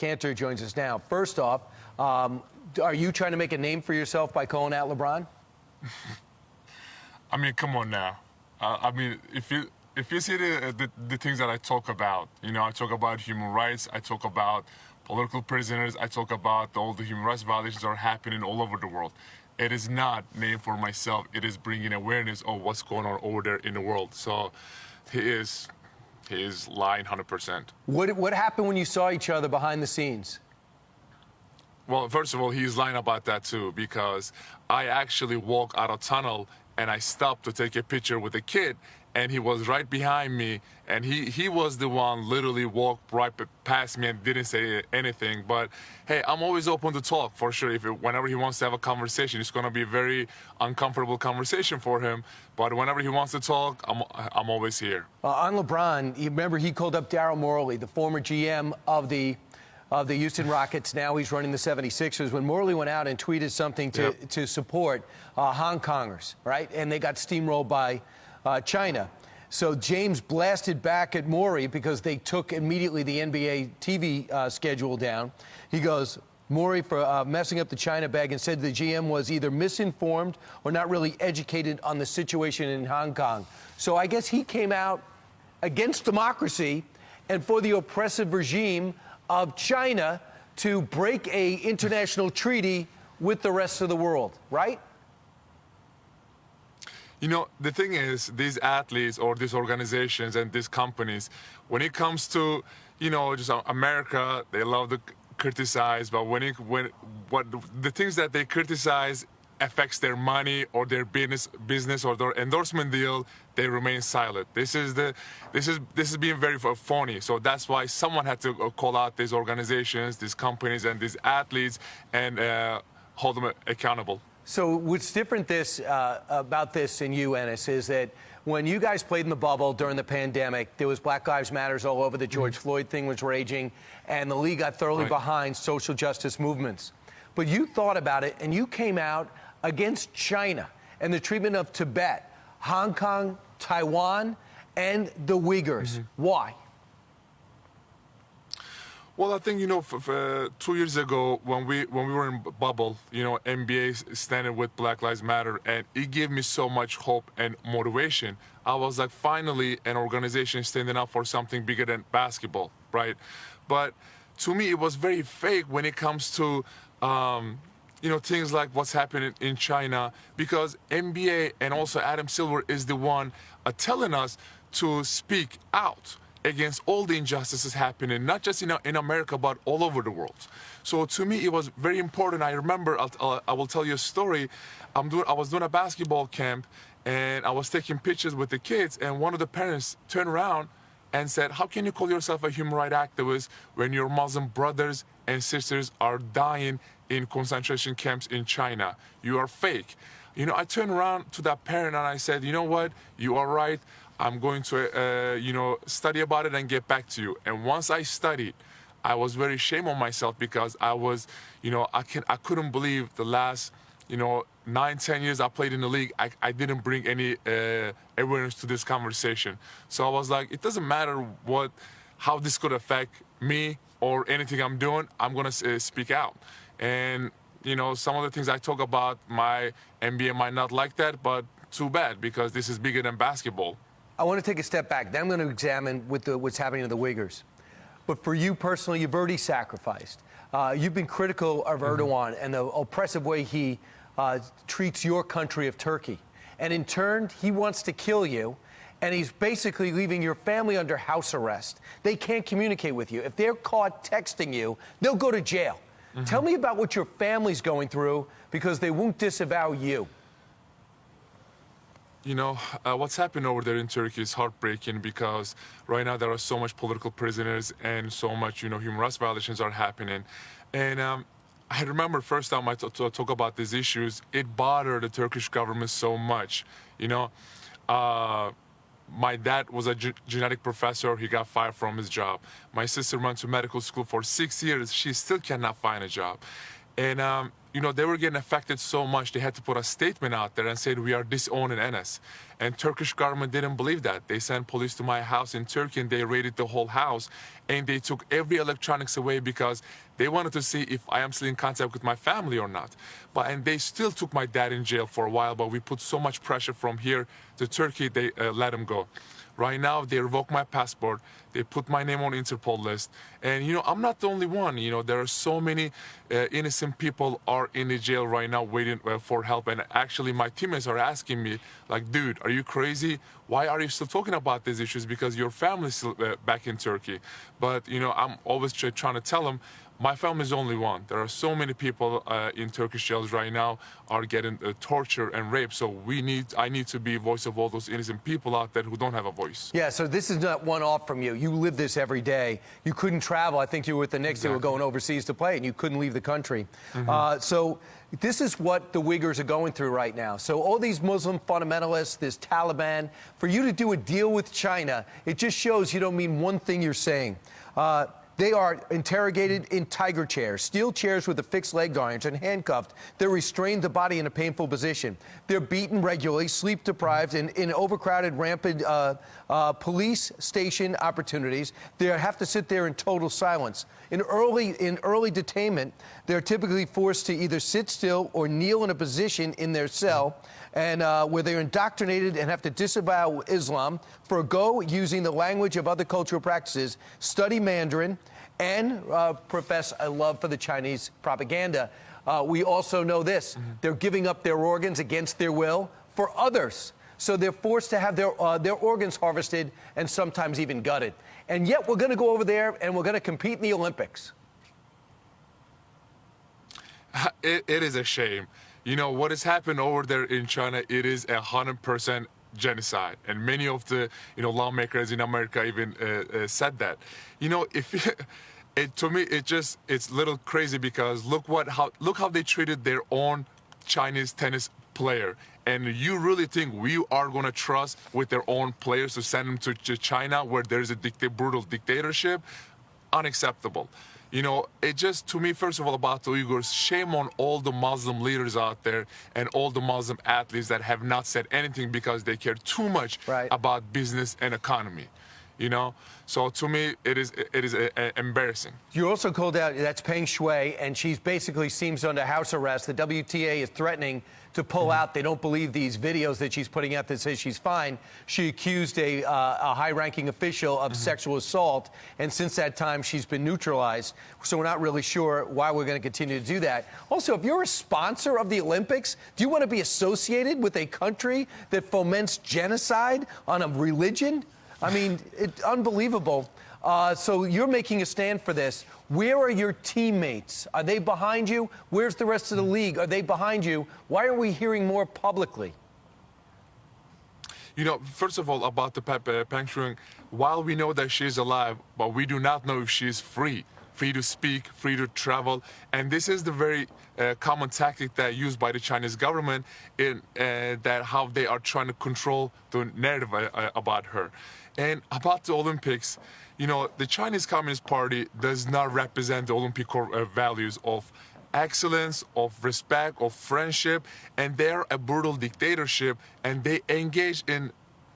Cantor joins us now. First off, are you trying to make a name for yourself by calling out LeBron? I mean, come on now. I mean, if you see the things that I talk about, I talk about human rights, I talk about political prisoners, I talk about all the human rights violations that are happening all over the world. It is not named for myself. It is bringing awareness of what's going on over there in the world. So he is lying 100%. What happened when you saw each other behind the scenes? Well, first of all, he's lying about that too, because I actually walked out of tunnel and I stopped to take a picture with a kid, and he was right behind me, and he was the one literally walked right past me and didn't say anything. But hey, I'm always open to talk for sure. Whenever he wants to have a conversation, it's going to be a very uncomfortable conversation for him. But whenever he wants to talk, I'm always here. On LeBron, you remember he called up Daryl Morey, the former GM of the Houston Rockets. Now he's running the 76ers. When Morley went out and tweeted something to support Hong Kongers, right? And they got steamrolled by China. So James blasted back at Morey because they took immediately the NBA TV schedule down. He goes, Morey for messing up the China bag, and said the GM was either misinformed or not really educated on the situation in Hong Kong. So I guess he came out against democracy and for the oppressive regime of China to break a international treaty with the rest of the world, right? The thing is, these athletes or these organizations and these companies, when it comes to, just America, they love to criticize, but what the things that they criticize affects their money or their business or their endorsement deal, they remain silent. This is being very phony. So that's why someone had to call out these organizations, these companies, and these athletes and hold them accountable. So what's different about this in you, Enes, is that when you guys played in the bubble during the pandemic, there was Black Lives Matters all over. The George Floyd thing was raging, and the league got thoroughly behind social justice movements. But you thought about it, and you came out against China and the treatment of Tibet, Hong Kong, Taiwan, and the Uyghurs. Why? Well, I think, 2 years ago when we were in bubble, NBA standing with Black Lives Matter, and it gave me so much hope and motivation. I was like, finally, an organization standing up for something bigger than basketball, right? But to me, it was very fake when it comes to things like what's happening in China, because NBA and also Adam Silver is the one telling us to speak out against all the injustices happening, not just in America, but all over the world. So to me, it was very important. I remember, I will tell you a story. I was doing a basketball camp, and I was taking pictures with the kids, and one of the parents turned around and said, how can you call yourself a human rights activist when your Muslim brothers and sisters are dying in concentration camps in China? You are fake. I turned around to that parent and I said, you know what? You are right. I'm going to, study about it and get back to you. And once I studied, I was very ashamed of myself because I was, I couldn't believe the last, 9-10 years I played in the league, I didn't bring any awareness to this conversation. So I was like, it doesn't matter how this could affect me or anything I'm doing, I'm going to speak out. And, some of the things I talk about, my NBA might not like that, but too bad, because this is bigger than basketball. I want to take a step back. Then I'm going to examine what's happening to the Uyghurs. But for you personally, you've already sacrificed. You've been critical of Erdogan and the oppressive way he treats your country of Turkey. And in turn, he wants to kill you. And he's basically leaving your family under house arrest. They can't communicate with you. If they're caught texting you, they'll go to jail. Tell me about what your family's going through, because they won't disavow you. What's happened over there in Turkey is heartbreaking, because right now there are so much political prisoners and so much, human rights violations are happening. And I remember first time I talk about these issues, it bothered the Turkish government so much. My dad was a genetic professor. He got fired from his job. My sister went to medical school for 6 years. She still cannot find a job. And you know, they were getting affected so much, they had to put a statement out there and said, we are disowning Enes. And Turkish government didn't believe that. They sent police to my house in Turkey and they raided the whole house. And they took every electronics away because they wanted to see if I am still in contact with my family or not. And they still took my dad in jail for a while, but we put so much pressure from here to Turkey, they let him go. Right now, they revoked my passport. They put my name on Interpol list. And, you know, I'm not the only one. You know, there are so many innocent people are in the jail right now waiting for help. And actually, my teammates are asking me, like, dude, are you crazy? Why are you still talking about these issues? Because your family's still back in Turkey. But, you know, I'm always trying to tell them, my family is only one. There are so many people in Turkish jails right now are getting tortured and raped. So I need to be voice of all those innocent people out there who don't have a voice. Yeah, so this is not one off from you. You live this every day. You couldn't travel. I think you were with the Knicks. Exactly. They were going overseas to play, and you couldn't leave the country. So this is what the Uyghurs are going through right now. So all these Muslim fundamentalists, this Taliban, for you to do a deal with China, it just shows you don't mean one thing you're saying. They are interrogated in tiger chairs, steel chairs with affixed leg irons, and handcuffed. They're restrained the body in a painful position. They're beaten regularly, sleep deprived, in overcrowded, rampant police station opportunities. They have to sit there in total silence. In early detainment, they're typically forced to either sit still or kneel in a position in their cell, and where they're indoctrinated and have to disavow Islam, forgo using the language of other cultural practices, study Mandarin, and profess a love for the Chinese propaganda. We also know this. They're giving up their organs against their will for others. So they're forced to have their organs harvested and sometimes even gutted. And yet we're going to go over there and we're going to compete in the Olympics. It is a shame. You know, what has happened over there in China, it is 100% genocide. And many of the, you know, lawmakers in America even said that. You know, to me, it's a little crazy because look how they treated their own Chinese tennis player. And you really think we are going to trust with their own players to send them to China where there's a brutal dictatorship? Unacceptable. You know, it just, to me, first of all, about the Uyghurs, shame on all the Muslim leaders out there and all the Muslim athletes that have not said anything because they care too much about business and economy. You know, so to me, it is embarrassing. You also called out, that's Peng Shuai, and she's basically seems under house arrest. The WTA is threatening to pull out. They don't believe these videos that she's putting out that says she's fine. She accused a high-ranking official of sexual assault, and since that time, she's been neutralized. So we're not really sure why we're going to continue to do that. Also, if you're a sponsor of the Olympics, do you want to be associated with a country that foments genocide on a religion? I mean, it's unbelievable. So you're making a stand for this. Where are your teammates? Are they behind you? Where's the rest of the league? Are they behind you? Why are we hearing more publicly? You know, first of all, about the Peng Shuai, while we know that she is alive, but we do not know if she is free to speak, free to travel. And this is the very common tactic that used by the Chinese government in that how they are trying to control the narrative about her. And about the Olympics, you know, the Chinese Communist Party does not represent the Olympic values of excellence, of respect, of friendship, and they're a brutal dictatorship, and they engage in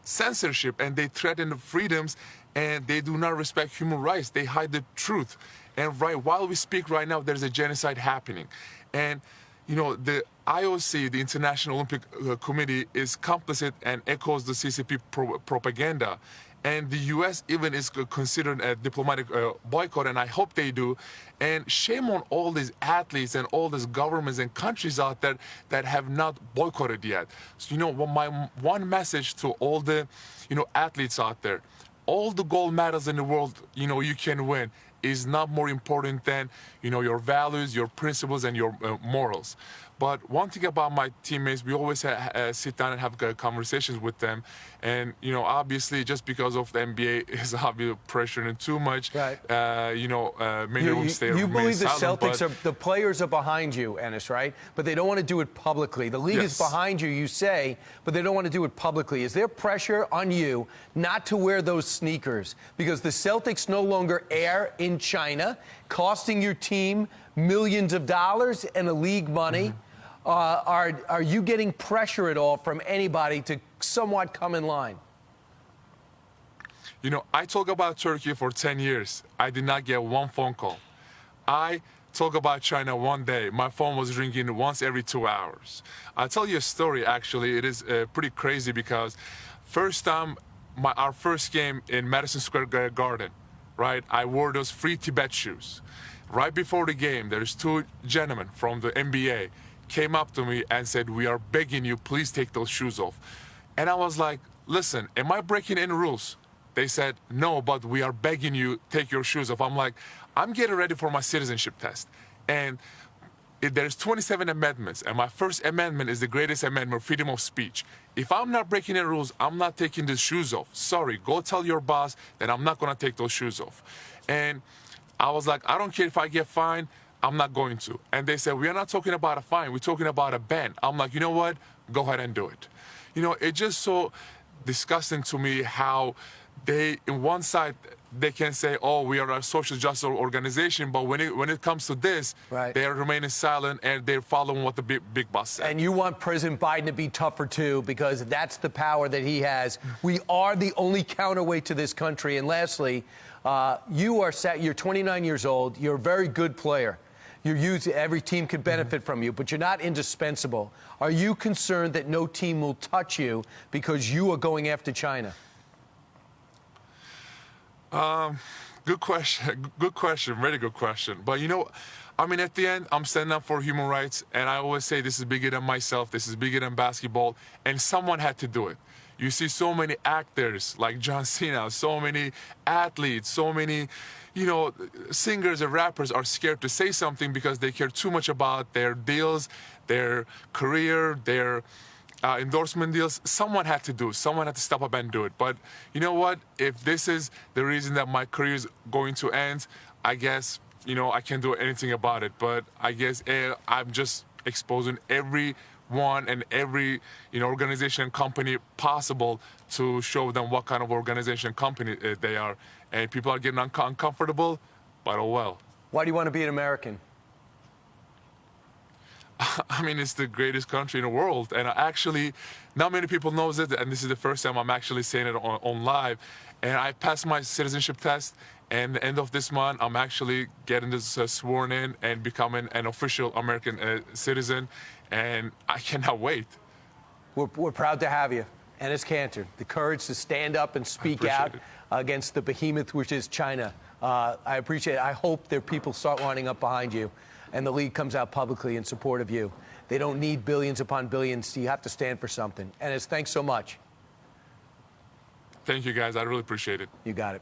censorship, and they threaten the freedoms, and they do not respect human rights. They hide the truth. And while we speak right now, there's a genocide happening. And, you know, the IOC, the International Olympic Committee, is complicit and echoes the CCP propaganda. And the U.S. even is considering a diplomatic boycott, and I hope they do. And shame on all these athletes and all these governments and countries out there that have not boycotted yet. So, you know, my one message to all the, you know, athletes out there, all the gold medals in the world, you know, you can win is not more important than, you know, your values, your principles, and your morals. But one thing about my teammates, we always sit down and have conversations with them. And, you know, obviously, just because of the NBA is obviously pressuring too much, you know, many of them stay You believe the silent, Celtics the players are behind you, Enes, right? But they don't want to do it publicly. The league is behind you, you say, but they don't want to do it publicly. Is there pressure on you not to wear those sneakers? Because the Celtics no longer air in China, costing your team millions of dollars and the league money. Are you getting pressure at all from anybody to somewhat come in line? You know, I talk about Turkey for 10 years. I did not get one phone call. I talk about China one day. My phone was ringing once every 2 hours. I'll tell you a story, actually. It is pretty crazy because first time, our first game in Madison Square Garden, right? I wore those free Tibet shoes. Right before the game, there's two gentlemen from the NBA came up to me and said, "We are begging you, please take those shoes off." And I was like, "Listen, am I breaking any rules?" They said, "No, but we are begging you, take your shoes off." I'm like, I'm getting ready for my citizenship test. And there's 27 amendments, and my first amendment is the greatest amendment, freedom of speech. If I'm not breaking any rules, I'm not taking the shoes off. Sorry, go tell your boss that I'm not gonna take those shoes off. And I was like, I don't care if I get fined, I'm not going to. And they said, we are not talking about a fine, we're talking about a ban. I'm like, you know what? Go ahead and do it. You know, it's just so disgusting to me how they, in one side, they can say, oh, we are a social justice organization, but when it comes to this, right, they are remaining silent and they're following what the big boss said. And you want President Biden to be tougher, too, because that's the power that he has. We are the only counterweight to this country. And lastly, you're 29 years old. You're a very good player. Every team could benefit from you, but you're not indispensable. Are you concerned that no team will touch you because you are going after China? Good question. Good question. Very good question. But, you know, I mean, at the end, I'm standing up for human rights, and I always say this is bigger than myself. This is bigger than basketball, and someone had to do it. You see so many actors like John Cena, so many athletes, so many, you know, singers and rappers are scared to say something because they care too much about their deals, their career, their endorsement deals. Someone had to do it. Someone had to step up and do it. But you know what? If this is the reason that my career is going to end, I guess, you know, I can't do anything about it. But I guess I'm just exposing everyone and every, you know, organization and company possible to show them what kind of organization and company they are. And people are getting uncomfortable, but oh well. Why do you want to be an American? I mean, it's the greatest country in the world, and actually, not many people knows it, and this is the first time I'm actually saying it on live. And I passed my citizenship test, and the end of this month, I'm actually getting this sworn in and becoming an official American citizen, and I cannot wait. We're proud to have you, Enes Kanter. The courage to stand up and speak out against the behemoth, which is China. I appreciate it. I hope their people start lining up behind you, and the league comes out publicly in support of you. They don't need billions upon billions. You have to stand for something. Enes, thanks so much. Thank you, guys. I really appreciate it. You got it.